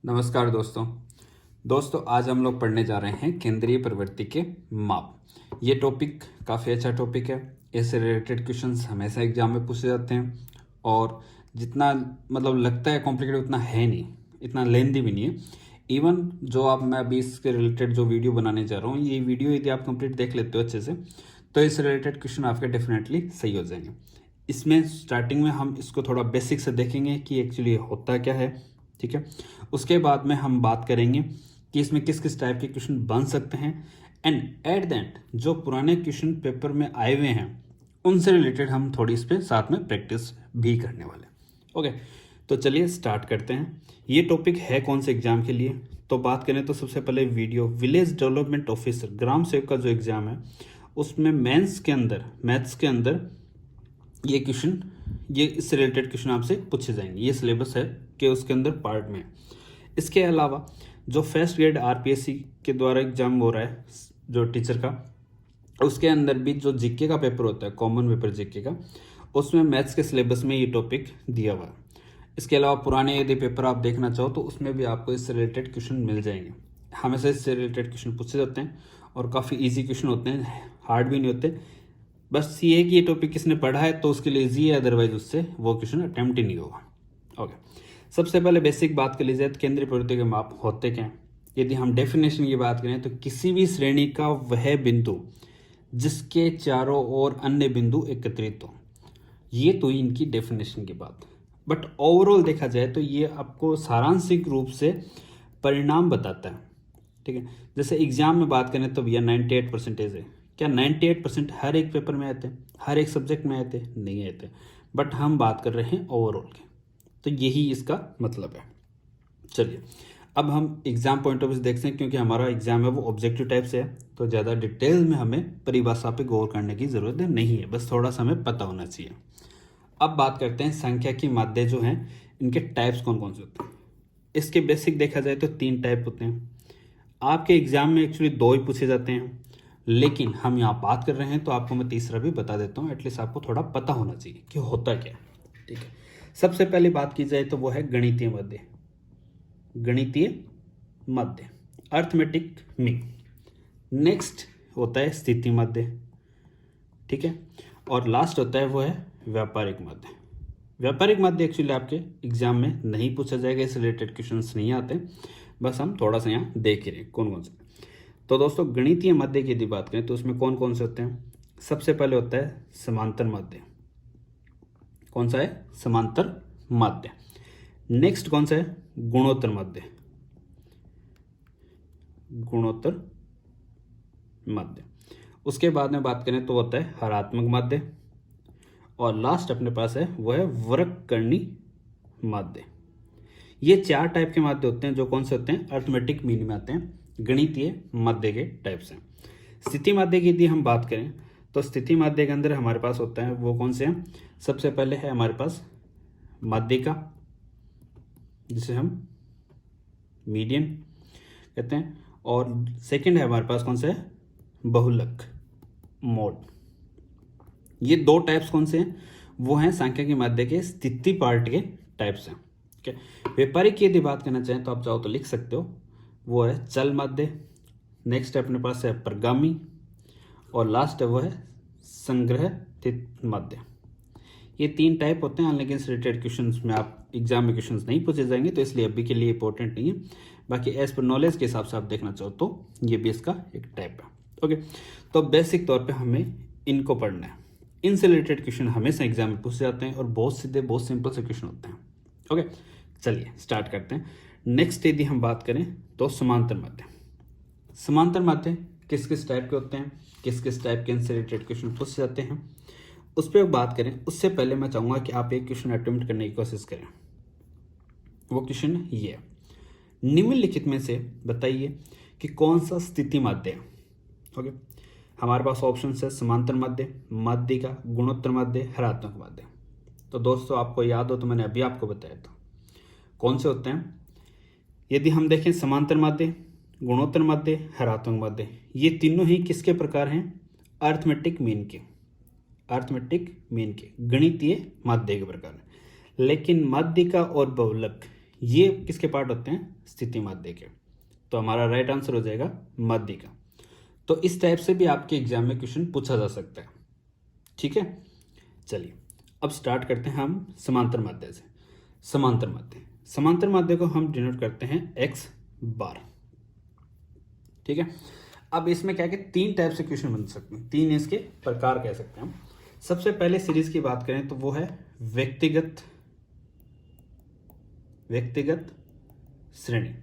नमस्कार दोस्तों आज हम लोग पढ़ने जा रहे हैं केंद्रीय प्रवृत्ति के माप। ये टॉपिक काफ़ी अच्छा टॉपिक है। इससे रिलेटेड क्वेश्चंस हमेशा एग्जाम में पूछे जाते हैं और जितना मतलब लगता है कॉम्प्लिकेटेड उतना है नहीं, इतना लेंथी भी नहीं है। इवन जो आप मैं अभी इसके रिलेटेड जो वीडियो बनाने जा रहा हूँ, ये वीडियो यदि आप कंप्लीट देख लेते हो अच्छे से तो इससे रिलेटेड क्वेश्चन आपके डेफिनेटली सही हो जाएंगे। इसमें स्टार्टिंग में हम इसको थोड़ा बेसिक से देखेंगे कि एक्चुअली होता क्या है, ठीक है। उसके बाद में हम बात करेंगे कि इसमें किस किस टाइप के क्वेश्चन बन सकते हैं एंड एट द एंड जो पुराने क्वेश्चन पेपर में आए हुए हैं उनसे रिलेटेड हम थोड़ी इस पे साथ में प्रैक्टिस भी करने वाले। ओके, तो चलिए स्टार्ट करते हैं। ये टॉपिक है कौन से एग्जाम के लिए, तो बात करें तो सबसे पहले वीडियो विलेज डेवलपमेंट ऑफिसर ग्राम सेवक का जो एग्जाम है उसमें मेंस के अंदर मैथ्स के अंदर ये क्वेश्चन, ये इससे रिलेटेड क्वेश्चन आपसे पूछे जाएंगे। ये सिलेबस है कि उसके अंदर पार्ट में। इसके अलावा जो फर्स्ट ग्रेड आरपीएससी के द्वारा एग्जाम हो रहा है जो टीचर का, उसके अंदर भी जो जीके का पेपर होता है, कॉमन पेपर जीके का, उसमें मैथ्स के सिलेबस में ये टॉपिक दिया हुआ है। इसके अलावा पुराने यदि पेपर आप देखना चाहो तो उसमें भी आपको इससे रिलेटेड क्वेश्चन मिल जाएंगे। हमेशा इससे रिलेटेड क्वेश्चन पूछे जाते हैं और काफ़ी ईजी क्वेश्चन होते हैं, हार्ड भी नहीं होते। बस ये है कि ये टॉपिक किसने पढ़ा है तो उसके लिए ईजी है, अदरवाइज उससे वो क्वेश्चन अटेम्प्ट ही नहीं होगा। ओके, सबसे पहले बेसिक बात कर लीजिए, केंद्रीय प्रवृत्ति के माप होते क्या हैं। यदि हम डेफिनेशन की बात करें तो किसी भी श्रेणी का वह बिंदु जिसके चारों ओर अन्य बिंदु एकत्रित हो। ये तो इनकी डेफिनेशन की बात। बट ओवरऑल देखा जाए तो ये आपको सारांशिक रूप से परिणाम बताता है, ठीक है। जैसे एग्जाम में बात करें तो भैया 98% है। क्या 98% हर एक पेपर में आते हैं, हर एक सब्जेक्ट में आते हैं? नहीं आते। बट हम बात कर रहे हैं ओवरऑल के, तो यही इसका मतलब है। चलिए अब हम एग्जाम पॉइंट ऑफ व्यू देखते हैं, क्योंकि हमारा एग्जाम है वो ऑब्जेक्टिव टाइप से है तो ज़्यादा डिटेल में हमें परिभाषा पे गौर करने की ज़रूरत नहीं है, बस थोड़ा सा हमें पता होना चाहिए। अब बात करते हैं संख्या की माध्य जो हैं इनके टाइप्स कौन कौन से होते हैं। इसके बेसिक देखा जाए तो 3 टाइप होते हैं। आपके एग्जाम में एक्चुअली 2 ही पूछे जाते हैं, लेकिन हम यहाँ बात कर रहे हैं तो आपको मैं तीसरा भी बता देता हूँ, एटलीस्ट आपको थोड़ा पता होना चाहिए कि होता क्या है, ठीक है। सबसे पहले बात की जाए तो वो है गणितीय मध्य। गणितीय मध्य, अर्थमेटिक मीन। नेक्स्ट होता है स्थिति मध्य, ठीक है। और लास्ट होता है वो है व्यापारिक मध्य। व्यापारिक मध्य एक्चुअली आपके एग्जाम में नहीं पूछा जाएगा, इस रिलेटेड क्वेश्चंस नहीं आते, बस हम थोड़ा सा यहाँ देख ही रहे कौन कौन से। तो दोस्तों गणितीय मध्य की यदि बात करें तो उसमें कौन कौन से होते हैं। सबसे पहले होता है समांतर मध्य। कौन सा है? समांतर मध्य। नेक्स्ट कौन सा है? गुणोत्तर मध्य। गुणोत्तर मध्य। उसके बाद में बात करें तो होता है हरात्मक मध्य। और लास्ट अपने पास है वो है वक्रकर्णी मध्य। ये 4 टाइप के माध्य होते हैं जो कौन से होते हैं? अर्थमेटिक मीन में आते हैं, गणितीय मध्य के टाइप से। स्थिति माध्य की यदि हम बात करें तो स्थिति माध्य के अंदर हमारे पास होता है वो कौन से हैं? सबसे पहले है हमारे पास माध्यिका, जिसे हम मीडियन कहते हैं, और सेकंड है हमारे पास कौन सा है? बहुलक, मोड। ये 2 टाइप्स कौन से हैं? वो हैं सांख्यिकी माध्य के स्थिति पार्ट के टाइप्स हैं, ठीक है। व्यापारिक की यदि बात करना चाहें तो आप चाहो तो लिख सकते हो, वो है चल मध्य। नेक्स्ट अपने पास है प्रगामी, और लास्ट है वो है संग्रहित मध्य। ये 3 टाइप होते हैं, लेकिन इस रिलेटेड क्वेश्चंस में आप एग्जाम में क्वेश्चंस नहीं पूछे जाएंगे तो इसलिए अभी के लिए इंपॉर्टेंट नहीं है। बाकी एज पर नॉलेज के हिसाब से आप देखना चाहो तो ये भी इसका एक टाइप है। ओके, तो बेसिक तौर पे हमें इनको पढ़ना है। इनसे रिलेटेड क्वेश्चन हमेशा एग्जाम में पूछे जाते हैं और बहुत सीधे बहुत सिंपल से क्वेश्चन होते हैं। ओके, चलिए स्टार्ट करते हैं। नेक्स्ट यदि हम बात करें तो समांतर मध्य। समांतर मध्य किस किस टाइप के होते हैं, किस किस टाइप के इनसे रिलेटेड क्वेश्चन पूछे जाते हैं, उस पर बात करें उससे पहले मैं चाहूँगा कि आप एक क्वेश्चन अटेम्प्ट करने की कोशिश करें। वो क्वेश्चन ये है, निम्नलिखित में से बताइए कि कौन सा स्थिति माध्य है। ओके, हमारे पास ऑप्शन है समांतर मध्य, माध्यिका, गुणोत्तर मध्य, हरात्मक मध्य। तो दोस्तों आपको याद हो तो मैंने अभी आपको बताया था कौन से होते हैं। यदि हम देखें समांतर मध्य, गुणोत्तर मध्य, हरात्मक मध्य, ये तीनों ही किसके प्रकार हैं? अर्थमेटिक मीन के, अर्थमेटिक मीन के, गणितीय माध्य के प्रकार। लेकिन माध्यिका और बहुलक ये किसके पार्ट होते हैं? स्थिति माध्य के। तो हमारा राइट आंसर हो जाएगा माध्य का। तो इस टाइप से भी आपके एग्जाम में क्वेश्चन पूछा जा सकता है। ठीक है, चलिए अब स्टार्ट करते हैं हम समांतर माध्य से। समांतर माध्य को हम डिनोट करते हैं x बार। ठीक है, अब इसमें क्या कि 3 टाइप से क्वेश्चन बन सकते हैं, 3 इसके प्रकार कह सकते हैं हम। सबसे पहले सीरीज की बात करें तो वो है व्यक्तिगत श्रेणी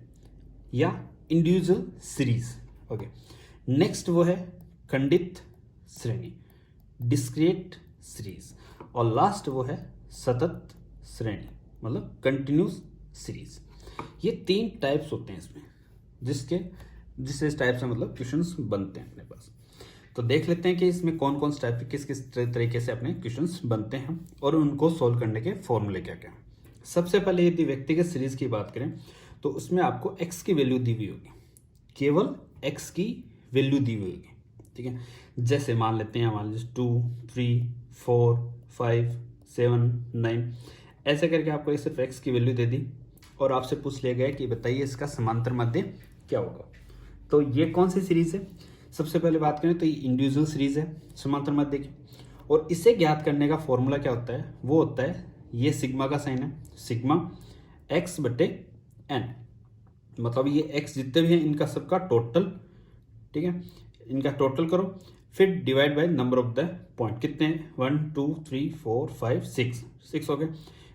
या इंडिविजुअल सीरीज। ओके, नेक्स्ट वो है खंडित श्रेणी, डिस्क्रीट सीरीज, और लास्ट वो है सतत श्रेणी मतलब कंटिन्यूस सीरीज। ये 3 टाइप्स होते हैं इसमें, जिससे इस टाइप से मतलब क्वेश्चंस बनते हैं अपने पास। तो देख लेते हैं कि इसमें कौन कौन से टाइप के किस किस तरीके से अपने क्वेश्चंस बनते हैं और उनको सोल्व करने के फॉर्मूले क्या क्या हैं। सबसे पहले यदि व्यक्तिगत सीरीज की बात करें तो उसमें आपको x की वैल्यू दी हुई होगी, केवल x की वैल्यू दी हुई होगी। ठीक है, जैसे मान लेते हैं हमारे 2, 3, 4, 5, 7, 9 ऐसे करके आपको सिर्फ x की वैल्यू दे दी और आपसे पूछ लिया गया कि बताइए इसका समांतर माध्य क्या होगा। तो ये कौन सी सीरीज है? सबसे पहले बात करें तो ये इंडिविजुअल सीरीज है समांतर माध्य की, और इसे ज्ञात करने का फॉर्मूला क्या होता है? वो होता है ये सिग्मा का साइन है, सिग्मा x बटे n, मतलब ये x जितने भी हैं इनका सबका टोटल। ठीक है, इनका टोटल करो फिर divide by number of the point. कितने हैं? 1 2 3 4 5 6 हो गए।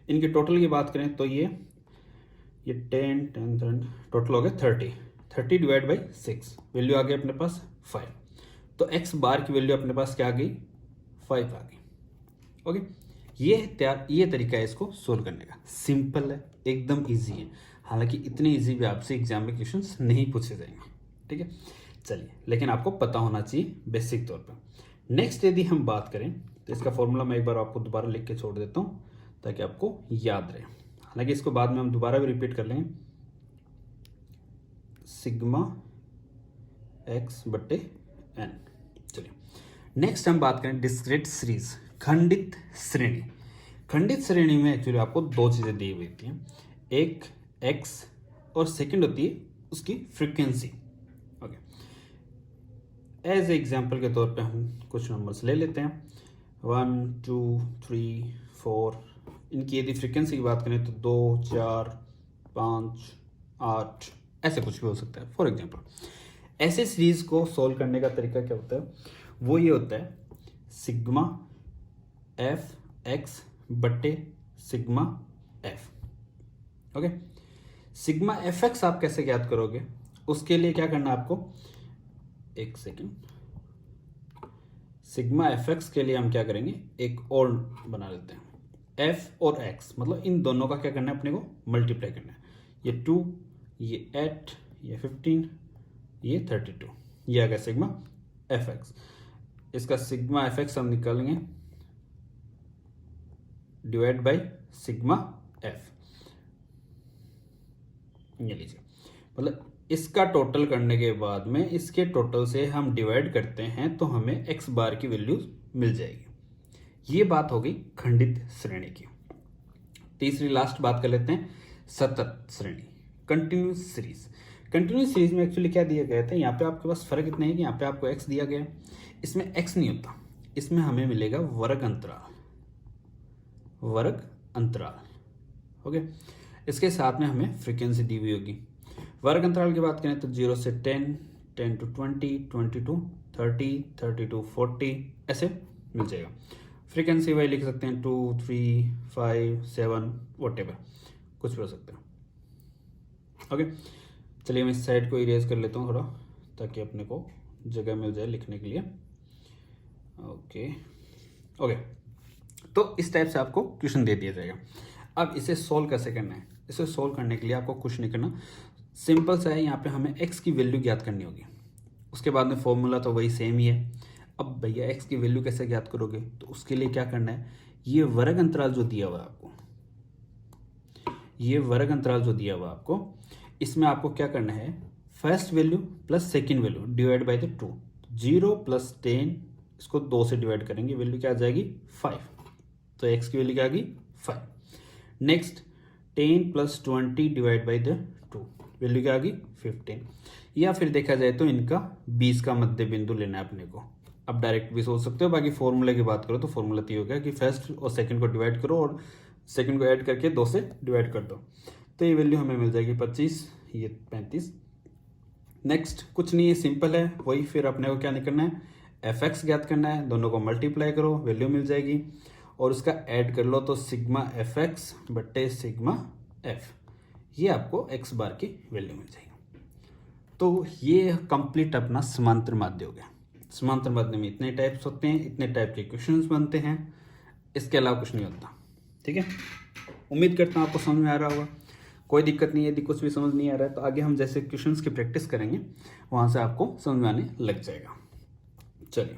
इनके टोटल की बात करें तो ये 10 टोटल हो गए 30 डिवाइड बाई 6, वैल्यू आ गई अपने पास 5। तो x बार की वैल्यू अपने पास क्या आ गई? 5 आ गई। ओके, ये तरीका है इसको सोल्व करने का। सिंपल है, एकदम इजी है, हालांकि इतने इजी भी आपसे एग्जाम में क्वेश्चंस नहीं पूछे जाएंगे। ठीक है, चलिए, लेकिन आपको पता होना चाहिए बेसिक तौर पर। नेक्स्ट यदि हम बात करें तो इसका फॉर्मूला मैं एक बार आपको दोबारा लिख के छोड़ देता हूँ ताकि आपको याद रहे, हालांकि इसको बाद में हम दोबारा भी रिपीट कर लेंगे। सिग्मा x बटे n। चलिए नेक्स्ट हम बात करें डिस्क्रीट सीरीज, खंडित श्रेणी। खंडित श्रेणी में एक्चुअली आपको 2 चीज़ें दी हुई होती हैं, एक x और सेकंड होती है उसकी फ्रीक्वेंसी। ओके, एज एग्जाम्पल के तौर पे हम कुछ नंबर्स ले लेते हैं 1 2 3 4। इनकी यदि फ्रीक्वेंसी की बात करें तो 2 4 5 8 ऐसे कुछ भी हो सकता है फॉर एग्जाम्पल। ऐसे सीरीज को सोल्व करने का तरीका क्या होता है? वो ये होता है सिग्मा एफ एक्स बटे sigma F. Okay, sigma F x आप कैसे ज्ञात करोगे? उसके लिए क्या करना है आपको? एक सेकेंड, सिग्मा एफ एक्स के लिए हम क्या करेंगे, एक और बना लेते हैं। एफ और एक्स मतलब इन दोनों का क्या करना है अपने को? मल्टीप्लाई करना है। ये 2, ये 8, ये 15, ये 32, ये आ गया सिग्मा एफ एक्स। इसका सिग्मा एफ एक्स हम निकालेंगे डिवाइड बाई सिग्मा एफ। ये लीजिए, मतलब इसका टोटल करने के बाद में इसके टोटल से हम डिवाइड करते हैं तो हमें एक्स बार की वैल्यू मिल जाएगी। ये बात हो गई खंडित श्रेणी की। तीसरी लास्ट बात कर लेते हैं सतत श्रेणी, कंटिन्यूस सीरीज। कंटिन्यूस सीरीज में एक्चुअली क्या दिया गया था? यहाँ पे आपके पास फर्क इतना है कि यहाँ पे आपको एक्स दिया गया है, इसमें एक्स नहीं होता, इसमें हमें मिलेगा वर्ग अंतराल। ओके, इसके साथ में हमें फ्रीक्वेंसी दी हुई होगी। वर्ग अंतराल की बात करें तो 0 से 10, 10 to 20, 20 to 30, 30 to 40 ऐसे मिल जाएगा। फ्रीक्वेंसी वही लिख सकते हैं 2, 3, 5, 7 वॉटेवर, कुछ भी हो सकता है। ओके, चलिए मैं इस साइड को इरेज कर लेता हूँ थोड़ा ताकि अपने को जगह मिल जाए लिखने के लिए। ओके, तो इस टाइप से आपको क्वेश्चन दे दिया जाएगा। अब इसे सोल्व कैसे करना है? इसे सोल्व करने के लिए आपको कुछ नहीं करना, सिंपल सा है। यहाँ पे हमें x की वैल्यू ज्ञात करनी होगी, उसके बाद में फॉर्मूला तो वही सेम ही है। अब भैया x की वैल्यू कैसे ज्ञात करोगे? तो उसके लिए क्या करना है, ये वर्ग अंतराल जो दिया हुआ है आपको, ये वर्ग अंतराल जो दिया हुआ है आपको, इसमें आपको क्या करना है, first value plus second value divide by the 2। 0 + 10 इसको 2 से डिवाइड करेंगे, वैल्यू क्या आ जाएगी 5। तो x की वैल्यू क्या आ गई 5। Next 10 + 20 divide by the 2, value क्या आ गई 15। या फिर देखा जाए तो इनका 20 का मध्य बिंदु लेना है अपने को। अब डायरेक्ट भी सोच सकते हो, बाकी फॉर्मूला की बात करो तो फॉर्मूला तो ये हो गया कि फर्स्ट और सेकंड को डिवाइड करो और सेकंड को ऐड करके 2 से डिवाइड कर दो, तो ये वैल्यू हमें मिल जाएगी 25, ये 35। नेक्स्ट कुछ नहीं है, सिंपल है वही। फिर अपने को क्या निकलना है, fx ज्ञात करना है, दोनों को मल्टीप्लाई करो, वैल्यू मिल जाएगी और उसका ऐड कर लो तो सिग्मा fx बट्टे सिग्मा f, ये आपको x बार की वैल्यू मिल जाएगी। तो ये कंप्लीट अपना समांतर माध्य हो गया। समांतर माध्य में इतने टाइप्स होते हैं, इतने टाइप के क्वेश्चंस बनते हैं, इसके अलावा कुछ नहीं होता। ठीक है, उम्मीद करता हूँ आपको समझ में आ रहा होगा। कोई दिक्कत नहीं है, यदि कुछ भी समझ नहीं आ रहा है तो आगे हम जैसे क्वेश्चंस की प्रैक्टिस करेंगे वहाँ से आपको समझ में आने लग जाएगा। चलिए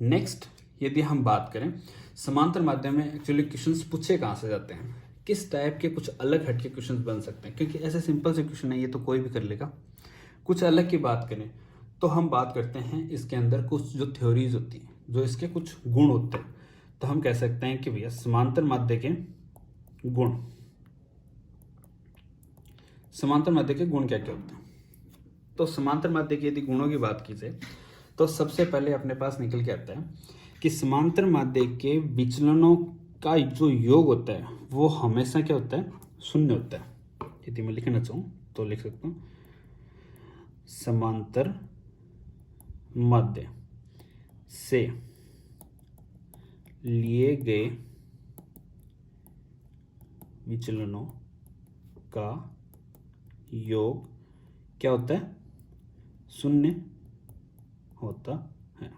नेक्स्ट, यदि हम बात करें समांतर माध्यम में एक्चुअली क्वेश्चंस पूछे कहाँ से जाते हैं, किस टाइप के कुछ अलग हटके क्वेश्चंस बन सकते हैं, क्योंकि ऐसे सिंपल से क्वेश्चन है ये तो कोई भी कर लेगा। कुछ अलग की बात करें तो हम बात करते हैं इसके अंदर कुछ जो थ्योरीज होती हैं, जो इसके कुछ गुण होते हैं, तो हम कह सकते हैं कि भैया समांतर माध्य के गुण, समांतर माध्य के गुण क्या क्या होते हैं। तो समांतर माध्य की यदि गुणों की बात की जाए तो सबसे पहले अपने पास निकल के आता है कि समांतर माध्य के विचलनों का जो योग होता है वो हमेशा क्या होता है, शून्य होता है। यदि मैं लिखना चाहूँ तो लिख सकता हूँ, समांतर माध्य से लिए गए विचलनों का योग क्या होता है, शून्य होता है।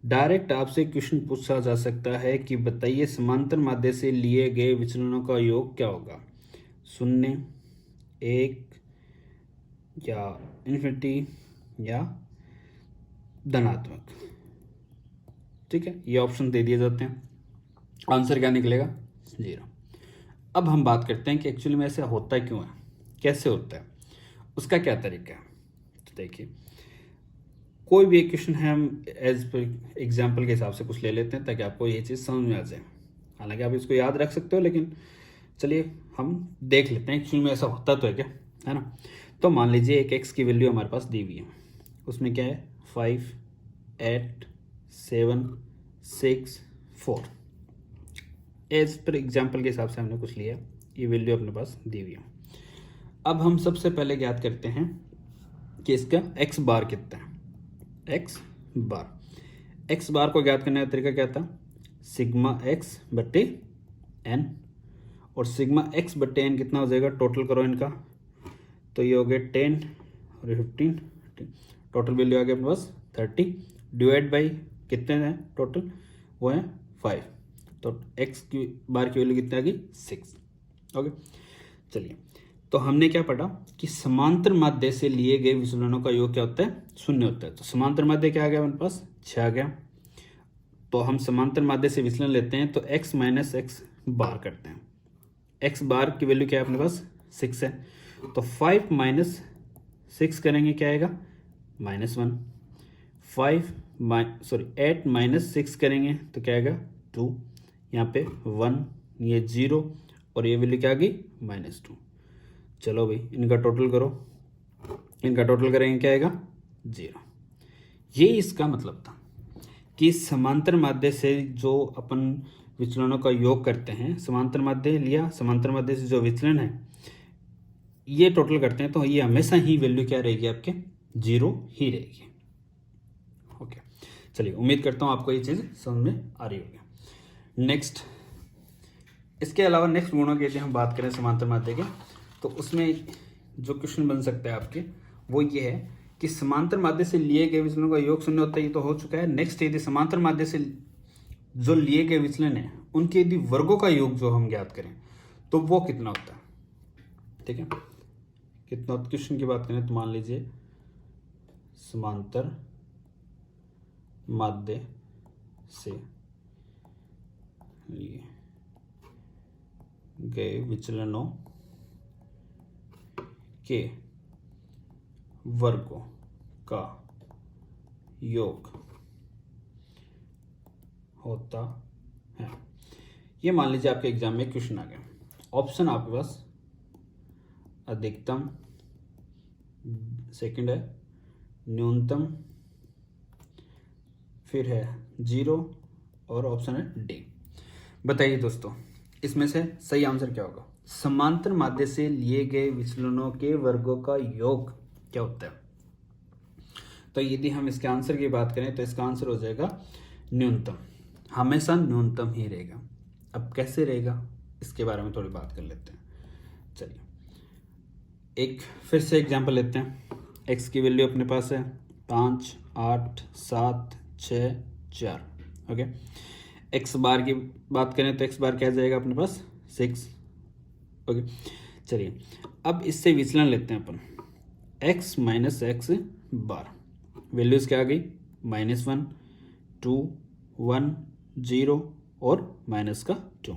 डायरेक्ट आपसे क्वेश्चन पूछा जा सकता है कि बताइए समांतर माध्य से लिए गए विचलनों का योग क्या होगा, शून्य, 1 या इन्फिनिटी या धनात्मक। ठीक है, ये ऑप्शन दे दिए जाते हैं, आंसर क्या निकलेगा 0। अब हम बात करते हैं कि एक्चुअली में ऐसा होता क्यों है, कैसे होता है, उसका क्या तरीका है। तो देखिए कोई भी एक क्वेश्चन है, हम एज पर एग्जाम्पल के हिसाब से कुछ ले लेते हैं ताकि आपको ये चीज़ समझ में आ जाए। हालांकि आप इसको याद रख सकते हो, लेकिन चलिए हम देख लेते हैं एक्चुअली में ऐसा होता तो है क्या, है ना। तो मान लीजिए एक x की वैल्यू हमारे पास दी हुई है, उसमें क्या है 5, 8, 7, 6, 4, एज पर एग्जाम्पल के हिसाब से हमने कुछ लिया, ये वैल्यू अपने पास दी हुई है। अब हम सबसे पहले ज्ञात करते हैं कि इसका x बार कितना है, x बार को ज्ञात करने का तरीका क्या था, सिग्मा x बट्टे n, और सिग्मा x बट्टे n कितना हो जाएगा, टोटल करो इनका, तो ये हो गया 10 और 15, टोटल वैल्यू आ गया अपने पास 30, डिवाइड बाई कितने हैं टोटल, वो है 5, तो x की बार की वैल्यू कितनी आ गई 6। ओके, चलिए तो हमने क्या पढ़ा कि समांतर माध्य से लिए गए विचलनों का योग क्या होता है, शून्य होता है। तो समांतर माध्य क्या आ गया हमारे पास 6 आ गया, तो हम समांतर माध्य से विचलन लेते हैं तो x माइनस एक्स बार करते हैं, x बार की वैल्यू क्या है अपने पास 6 है, तो 5 माइनस 6 करेंगे क्या आएगा -1, 8 माइनस 6 करेंगे तो क्या आएगा 2, यहाँ पे 1, ये 0 और ये वैल्यू क्या आ गई -2। चलो भाई इनका टोटल करो, इनका टोटल करेंगे क्या आएगा 0। ये इसका मतलब था कि समांतर माध्य से जो अपन विचलनों का योग करते हैं, समांतर माध्य लिया, समांतर माध्य से जो विचलन है ये टोटल करते हैं, तो ये हमेशा ही वैल्यू क्या रहेगी आपके 0 ही रहेगी। ओके, चलिए उम्मीद करता हूँ आपको ये चीज़ समझ में आ रही होगी। नेक्स्ट, इसके अलावा नेक्स्ट गुणों की यदि हम बात करें समांतर माध्य के, तो उसमें जो क्वेश्चन बन सकता है आपके वो ये है कि समांतर माध्य से लिए गए विचलनों का योग शून्य होता है, ये तो हो चुका है। नेक्स्ट, यदि समांतर माध्य से जो लिए गए विचलन है उनके यदि वर्गों का योग जो हम ज्ञात करें तो वो कितना होता है। ठीक है, कितना क्वेश्चन की बात करें तो मान लीजिए समांतर माध्य से लिए गए विचलनों के वर्गों का योग होता है। ये मान लीजिए आपके एग्जाम में क्वेश्चन आ गया, ऑप्शन आपके पास अधिकतम, सेकंड है न्यूनतम, फिर है 0 और ऑप्शन है डी। बताइए दोस्तों इसमें से सही आंसर क्या होगा? समांतर माध्य से लिए गए विचलनों के वर्गों का योग क्या होता है? तो यदि हम इसके आंसर की बात करें तो इसका आंसर हो जाएगा न्यूनतम। हमेशा न्यूनतम ही रहेगा। अब कैसे रहेगा इसके बारे में थोड़ी बात कर लेते हैं। चलिए एक फिर से एग्जांपल लेते हैं। x की वैल्यू अपने पास है 5, 8, 7, 6, 4। ओके, x बार की बात करें तो x बार क्या जाएगा अपने पास 6। ओके, चलिए अब इससे विचलन लेते हैं अपन। x माइनस एक्स बार, वैल्यूज क्या आ गई? -1, 2, 1, 0 और -2।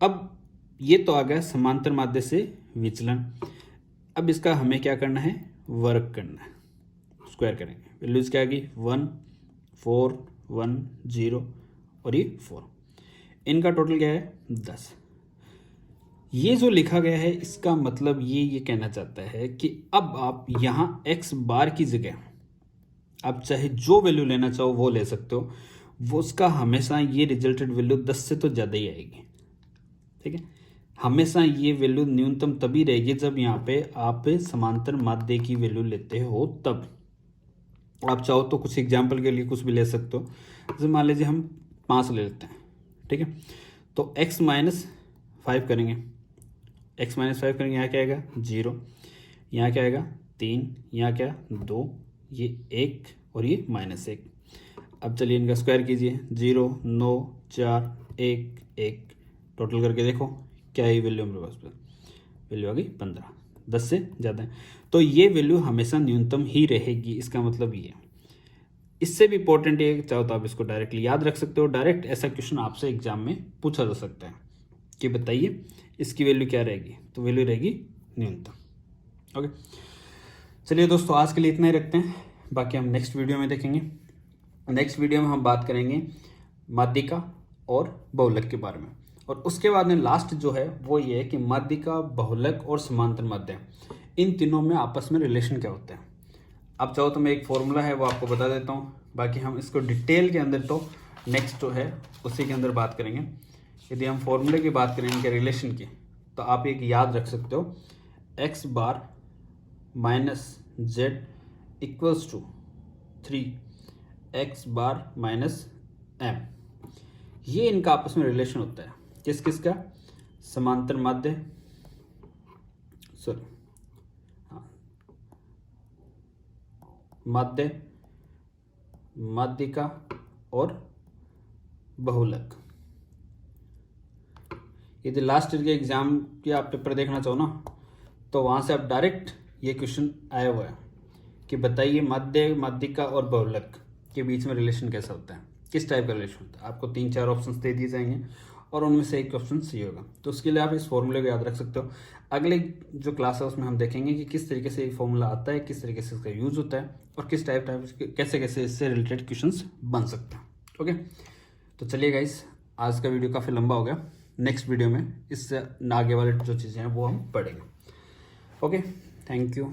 अब ये तो आ गया समांतर माध्य से विचलन। अब इसका हमें क्या करना है? वर्ग करना है, स्क्वायर करेंगे। वैल्यूज क्या आ गई? 1, 4, 1, 0 और ये 4। इनका टोटल क्या है? 10। ये जो लिखा गया है इसका मतलब ये कहना चाहता है कि अब आप यहाँ x बार की जगह आप चाहे जो वैल्यू लेना चाहो वो ले सकते हो। वो उसका हमेशा ये रिजल्टेड वैल्यू 10 से तो ज़्यादा ही आएगी। ठीक है, हमेशा ये वैल्यू न्यूनतम तभी रहेगी जब यहाँ पे आप समांतर माध्य की वैल्यू लेते हो तब। आप चाहो तो कुछ एग्जाम्पल के लिए कुछ भी ले सकते हो। जैसे मान लीजिए हम 5 ले लेते हैं। ठीक है, तो x माइनस 5 करेंगे, x माइनस 5 करेंगे, यहाँ क्या आएगा? 0, यहाँ क्या आएगा? 3, यहाँ क्या? 2, ये 1 और ये -1। अब चलिए इनका स्क्वायर कीजिए। 0, 9, 4, 1, 1, टोटल करके देखो क्या है वैल्यू हमारे पास? वैल्यू आ गई 15, 10 से ज़्यादा है। तो ये वैल्यू हमेशा न्यूनतम ही रहेगी, इसका मतलब ये। इससे भी इंपॉर्टेंट है, चाहो तो आप इसको डायरेक्टली याद रख सकते हो। डायरेक्ट ऐसा क्वेश्चन आपसे एग्जाम में पूछा जा सकता है कि बताइए इसकी वैल्यू क्या रहेगी? तो वैल्यू रहेगी न्यूनतम। ओके, चलिए दोस्तों आज के लिए इतना ही रखते हैं, बाकी हम नेक्स्ट वीडियो में देखेंगे। नेक्स्ट वीडियो में हम बात करेंगे माध्यिका और बहुलक के बारे में, और उसके बाद में लास्ट जो है वो ये है कि माध्यिका, बहुलक और समांतर माध्य, इन तीनों में आपस में रिलेशन क्या होता है। आप चाहो तो मैं एक फॉर्मूला है वो आपको बता देता हूँ, बाकी हम इसको डिटेल के अंदर तो नेक्स्ट जो है उसी के अंदर बात करेंगे। यदि हम फॉर्मूले की बात करें इनके रिलेशन की, तो आप एक याद रख सकते हो, x bar minus z equals to 3x bar minus m। ये इनका आपस में रिलेशन होता है। किस किस का? समांतर माध्य, सॉरी माध्य, माध्यिका और बहुलक। यदि लास्ट ईयर के एग्जाम के आप पेपर देखना चाहो ना, तो वहाँ से आप डायरेक्ट ये क्वेश्चन आया हुआ है कि बताइए माध्य, माध्यिका और बहुलक के बीच में रिलेशन कैसा होता है, किस टाइप का रिलेशन होता है। आपको 3-4 ऑप्शंस दे दिए जाएंगे और उनमें से एक ऑप्शन सही होगा। तो उसके लिए आप इस फॉर्मूले को याद रख सकते हो। अगले जो क्लास है उसमें हम देखेंगे कि किस तरीके से ये फॉर्मूला आता है, किस तरीके से इसका यूज होता है और किस टाइप कैसे कैसे इससे रिलेटेड क्वेश्चंस बन सकते हैं। ओके, तो चलिए गाइस आज का वीडियो काफ़ी लंबा हो गया। नेक्स्ट वीडियो में इससे आगे वाले जो चीज़ें हैं वो हम पढ़ेंगे। Okay, thank you.